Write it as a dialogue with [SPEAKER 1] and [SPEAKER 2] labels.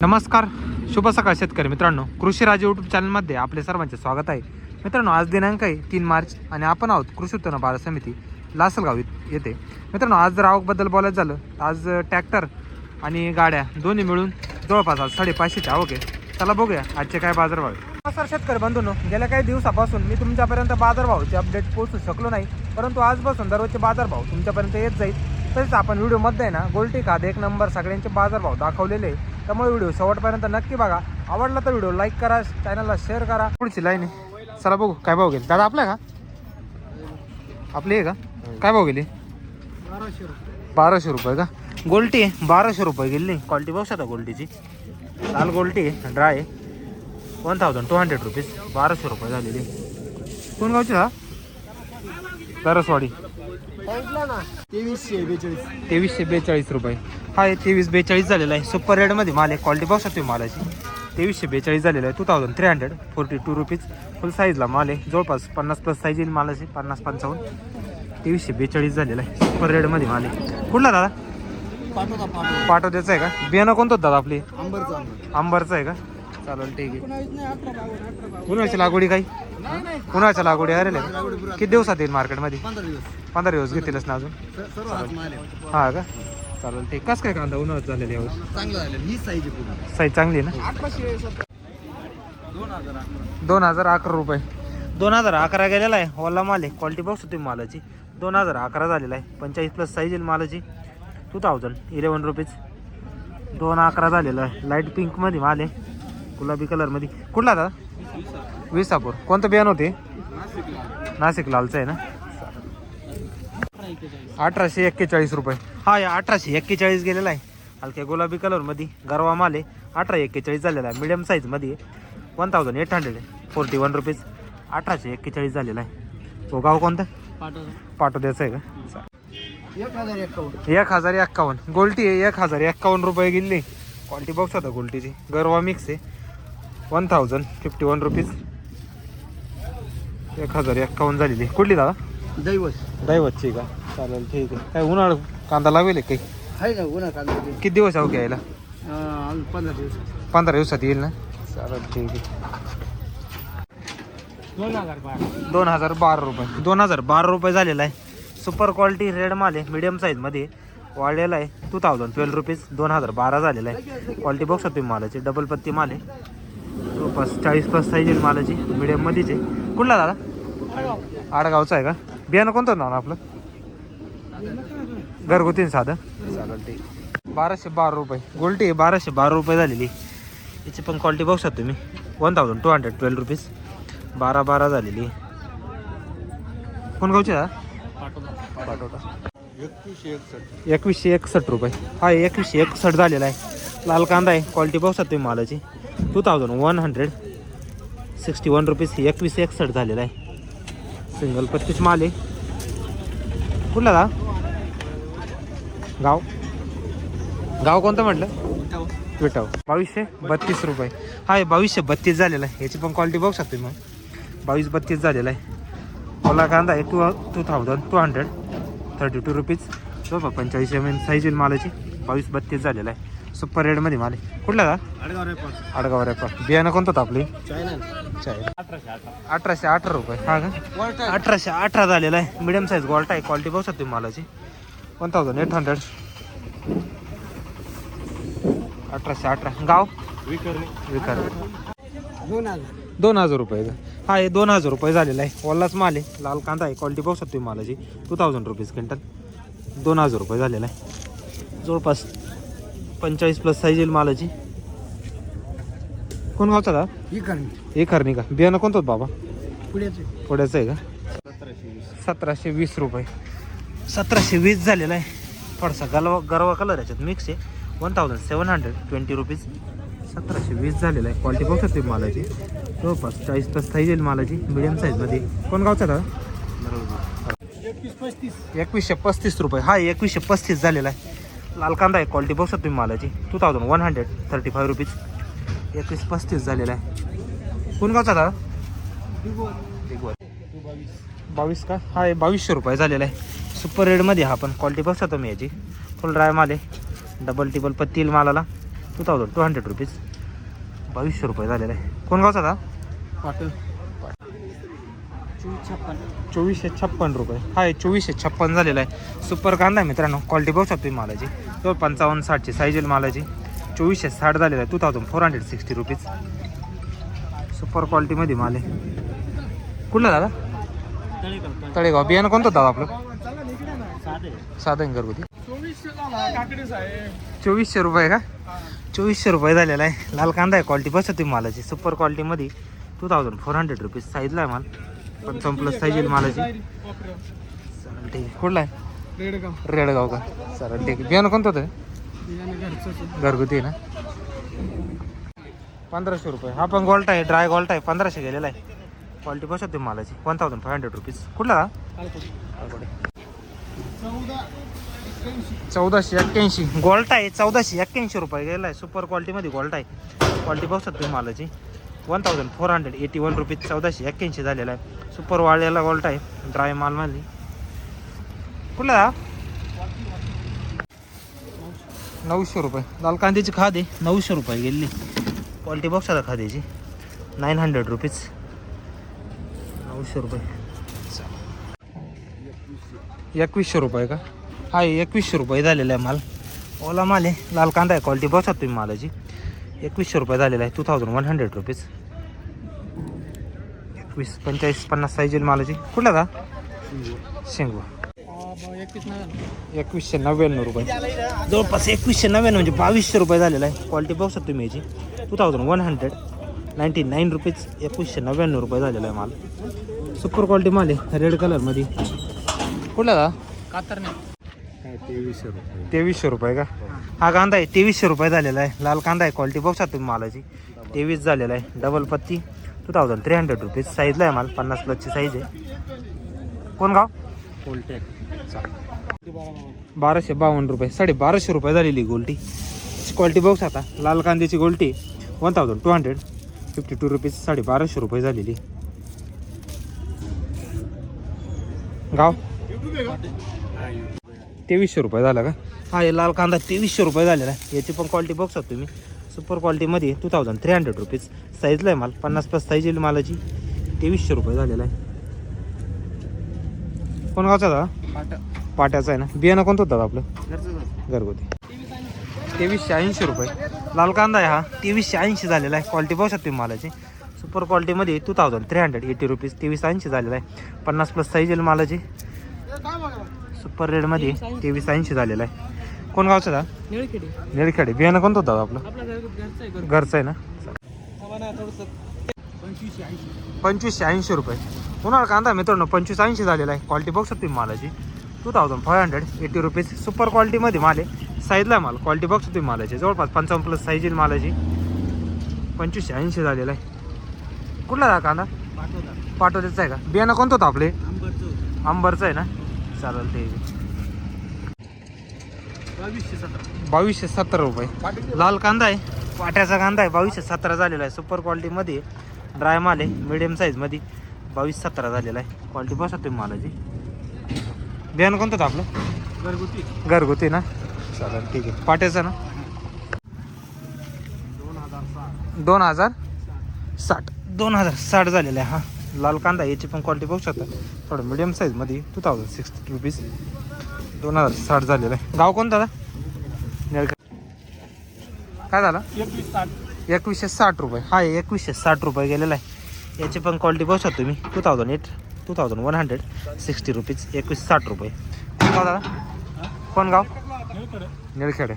[SPEAKER 1] नमस्कार, शुभ सकाळ शेतकरी मित्रांनो. कृषी राज यूट्यूब चॅनलमध्ये आपले सर्वांचे स्वागत आहे. मित्रांनो, आज दिनांक आहे 3 मार्च आणि आपण आहोत कृषी उत्पन्न बाजार समिती लासलगाव येथे. मित्रांनो, आज जर आवकबद्दल बोलायचं झालं तर आज ट्रॅक्टर आणि गाड्या दोन्ही मिळून जवळपास आज 550ची आवक आहे. चला बघूया आजचे काय बाजारभाव आहे. नमस्कार शेतकरी बंधूंनो, गेल्या काही दिवसापासून मी तुमच्यापर्यंत बाजारभावाचे अपडेट पोहोचू शकलो नाही, परंतु आजपासून दररोजचे बाजारभाव तुमच्यापर्यंत येत जाईल. तसेच आपण व्हिडिओमध्ये ना गोल्टी खाद एक नंबर सगळ्यांचे बाजारभाव दाखवलेले आहे, त्यामुळे व्हिडिओ शेवटपर्यंत नक्की बघा. आवडला तर व्हिडिओ लाईक करा, चॅनलला शेअर करा. पुढची लाईन आहे, चला बघू काय भाव गेले. दादा आपल्या का आपली आहे का? काय भाव गेली? 1200 रुपये का? गोल्टी आहे 1200 रुपये गेली. क्वालिटी बघू शकता गोल्टीची, लाल गोल्टी आहे, ड्राय आहे. 1200 रुपीज, 1200 रुपये झालेली. कोण गावची हा? तरसवाडी. 2342 रुपये. हा आहे 2342 झालेला आहे. सुपर रेडमध्ये माल आहे. क्वालिटी बघू शकतो मालाची. 2342 झालेला आहे. 2342 रुपीज. फुल साईजला माल आहे. जवळपास 50+ साईज येईल मालाची. 50-55. 2342 झालेला आहे. सुपर रेडमध्ये माल आहे. कुठला दादा? पाटोद्याचा आहे का? बियाणं कोणतं दादा आपली? अंबरचं आहे का? चालेल, ठीक आहे. उन्हाळ्याची लागवडी काही? उन्हाळ्याच्या लागवडी अरे किती दिवसात येईल मार्केटमध्ये? 15 दिवस घेतीलच ना अजून. हा का? चालेल, ठीक. कसं काय कांदा उन्हाळ्यात झालेला यावर? साईज चांगली आहे ना? 2011 रुपये. 2011 गेलेला आहे. ओला माल आहे. क्वालिटी बघू तुम्ही मालाची. 2011 झालेला आहे. 45+ साईज येईल मालाची. 2011 रुपीज. 2011 झालेला आहे. लाईट पिंकमध्ये माल आहे, गुलाबी कलरमध्ये. कुठला दादा? विसापूर. कोणतं बियाणं होते? नाशिक लालचं आहे ना? 1841 रुपये. हा, या 1841 गेलेला आहे. हलक्या गुलाबी कलरमध्ये गरवा माल आहे. 1841 झालेला आहे. मिडियम साईजमध्ये 1841 रुपीज. 1841 झालेला आहे. तो गाव कोणतं? पाटोद्याचं आहे का? 1051. गोल्टी आहे 1051 रुपये गेली. क्वालिटी बॉक्स होता गोल्टीची. गरवा मिक्स आहे. 1051 रुपीज. 1051 झालेली. कुठली दादा? दैवतची का? चालेल, ठीक आहे. काय उन्हाळा कांदा लावेल काही? किती दिवस आहे घ्यायला? 15 दिवसात येईल ना? चालेल, ठीक आहे. 2012 रुपये. 2012 रुपये झालेला आहे. सुपर क्वालिटी रेड माल आहे. मिडियम साईजमध्ये वाढलेला आहे. 2012 रुपीज. 2012 झालेला आहे. क्वालिटी बघू शकतो मालाची. डबल पत्ती माल आहे. जवळपास 40+ साईज येईल मालाची. मिडियममध्येच आहे. कुठला दादा? आडगावचा आहे का? बियाणं कोणतं ना आपलं? घरगुती साधं. चालेल, ठीक. 1212 रुपये. गोल्टी आहे 1212 रुपये झालेली. याची पण क्वालिटी बघू शकतो तुम्ही. 1212 रुपीज. 12 झालेली. कोण गावची दादा? पाटोदा. 2161 रुपये. हा, 2161 झालेला आहे. लाल कांदा आहे. क्वालिटी बघू शकतो तुम्ही मालाची. 2161 रुपीज. 2161 झालेला आहे. सिंगल पत्तीच माल आहे. कुठला दा? गाव कोणतं म्हटलं? विटाव. 2232 रुपये. हा, 2232 झालेला आहे. याची पण क्वालिटी बघू शकतो मग. 2232 झालेला आहे. ओला कांदा आहे. 2232 रुपीज. 45 mm साईज येईल मालाची. 2232 झालेला आहे. सुपर रेडमध्ये माल आहे. कुठला का? आडगाव रेपा. बियाणं कोणतं होतं आपली? चायना. 1818 रुपये. हा का? 1818 झालेला आहे. मिडियम साईज गोल्टा आहे. क्वालिटी बघू शकतो मालाची. 1800. 1818. गाव? विकर. 2000 रुपये. हा, हे 2000 रुपये झालेला आहे. ओलाच माल आहे. लाल कांदा आहे. क्वालिटी बघू शकतो मालाची. 2000 रुपीज क्विंटल. 2000 रुपये झालेला आहे. जवळपास 45+ साईज येईल मालाची. कोण गावचा का? एकरणी का? बियाणं कोणतं होतं बाबा? पुण्याचं आहे का? 1720 रुपये. 1720 झालेला आहे. थोडासा गरवा कलर याच्यात मिक्स आहे. 1720 रुपीज. 1720 झालेला आहे. क्वालिटी बघू शकते मालाची. जवळपास 40+ साईज येईल मालाची. मिडियम साईजमध्ये. कोण गावचा का? 2135 रुपये. हा, 2135 झालेला आहे. लाल कांदा आहे. क्वालिटी बघू शकतो मालाची. 2135 रुपीज. 2135 झालेला आहे. कोण गावचा दादा? 22 का? हा, 2200 रुपये झालेला आहे. सुपर रेडमध्ये हा पण क्वालिटी बघू शकतो मी याची. फुल ड्राय माल आहे. डबल टिबल पत्ती येईल मालाला. 2200 रुपीज, 2200 रुपये झालेला आहे. कोण गावचा आता?
[SPEAKER 2] पाटण
[SPEAKER 1] 2456 रुपये. हा 2456 झालेला आहे. सुपर कांदा आहे मित्रांनो, क्वालिटी बघू शकतो मालाची. तो 55-60ची साईज येईल मालाची. 2460 झालेला आहे. 2460 रुपीज. सुपर क्वालिटीमध्ये माल आहे. कुठला दादा? तळेगाव. बियाणं कोणतं दादा आपलं? साधं घरगुती. 2400 रुपये का? 2400 रुपये झालेला आहे. लाल कांदा आहे. क्वालिटी बघू शकतो मालाची. सुपर क्वालिटीमध्ये 2400 रुपीज साईजला आहे माल. 55+ साईज येईल मालाची. चालेल ठीक आहे. कुठला आहे? रेडगाव का? चालेल ठीक आहे. बियाणं कोणतं होतं? घरगुती आहे ना. 1500 रुपये. हा पण गोल्ट आहे, ड्राय गोल्ट आहे. 1500 गेलेला आहे. क्वालिटी बघू शकतो मालाची. 1500 रुपीज. कुठला? 1481 गोल्ट आहे. 1481 रुपये गेलेला आहे. सुपर क्वालिटीमध्ये गोल्ट आहे. क्वालिटी बघू शकतो मालाची. 1481 रुपीज. 1481 झालेला आहे. सुपर वाळलेला गोल्ट आहे. ड्राय माल मारली. कुठला? 900 रुपये. लाल कांद्याची खाद आहे. 900 रुपये गेली. क्वालिटी बॉक्स आता खाद्याची. 900 रुपीज. 900 रुपये. 2100 रुपये का? हा 2100 रुपये झालेला आहे माल. ओला माल आहे. लाल कांदा आहे. क्वालिटी बघू शकतो तुम्ही मालाची. 2100 रुपये झालेला आहे. 2100 रुपीज. 21, 45, 50 साईज येईल मालाची. कुठला का? शेंगवा. 2199 रुपये. जवळपास 2199 म्हणजे 2200 रुपये झालेला आहे. क्वालिटी बघू शकतो तुम्ही याची. 2199 रुपीज. 2199 रुपये झालेला आहे माल. सुपर क्वालिटी माल आहे. रेड कलरमध्ये. कुठला का?
[SPEAKER 2] कातरणे
[SPEAKER 1] 2300 रुपये का? हा कांदा आहे. 2300 रुपये झालेला आहे. लाल कांदा आहे. क्वालिटी बघू शकतो तुम्ही मालाची. 23 झालेला आहे. डबल पत्ती. 2300 रुपीज. साईजला आहे माल. 50+ ची साईज आहे. कोण गाव? 1252 रुपये. 1250 रुपये झालेली गोल्टी. क्वालिटी बघू शकता. लाल कांद्याची गोल्टी 1252 रुपीज. 1250 रुपये झालेली. गाव 2300 रुपये झाला का? हा हे लाल कांदा 2300 रुपये झालेला आहे. याची पण क्वालिटी बघू शकता तुम्ही. Super क्वालिटीमध्ये 2300 rupees. साईजला आहे माल. 50+ साईज येईल मालाची. 2300 रुपये झालेला आहे. कोण गावचा दादा? पाट्याचा आहे ना. बियाणं कोणतं होतं आपलं? घरगुती. 2380 रुपये. लाल कांदा आहे हा. 2380 झालेला आहे. क्वालिटी बघू शकते मालाची. Super क्वालिटीमध्ये 2380 rupees. 2380 झालेला आहे. 50+ साईज येईल मालाची. सुपर रेडमध्ये 2380 झालेला आहे. कोण गावचं दा? निळखेडे. बियाणं कोणतं होतं आपलं? घरचं आहे ना. 2580 रुपये. उन्हाळा कांदा मित्रांनो 2580 झालेला आहे. क्वालिटी बघू शकतो मालाची. 2580 रुपीज. सुपर क्वालिटीमध्ये माल आहे. साईजला माल. क्वालिटी बघू शकतो मालाची. जवळपास 55+ साईज येईल मालाची. 2580 झालेला आहे. कुठला दा कांदा? पाटोद्याचा आहे का? बियाणं कोणतं होतं आपले? अंबरचं आहे ना. चालेल ते 2270 रुपये. लाल कांदा आहे. पाट्याचा कांदा आहे. 2217 झालेला आहे. सुपर क्वालिटीमध्ये ड्राय माल आहे. मिडियम साईजमध्ये 2217 झालेला आहे. क्वालिटी बघू शकतो मालाची. बियाणं कोणतं होतं आपलं? घरगुती ना. चालेल ठीक आहे. पाट्याचा ना. 2060 झालेला आहे. हा लाल कांदा. याची पण क्वालिटी बघू शकता. थोडं मिडियम साईजमध्ये 2060 रुपीज. 2060 झालेला आहे. गाव कोणतं दादा? काय झालं? 2160 रुपये. हा 2160 रुपये गेलेला आहे. याची पण क्वालिटी बघू शकतो तुम्ही. 2160 रुपीज. 2160 रुपये. कोण गाव दादा? कोण गाव? निळखेडे.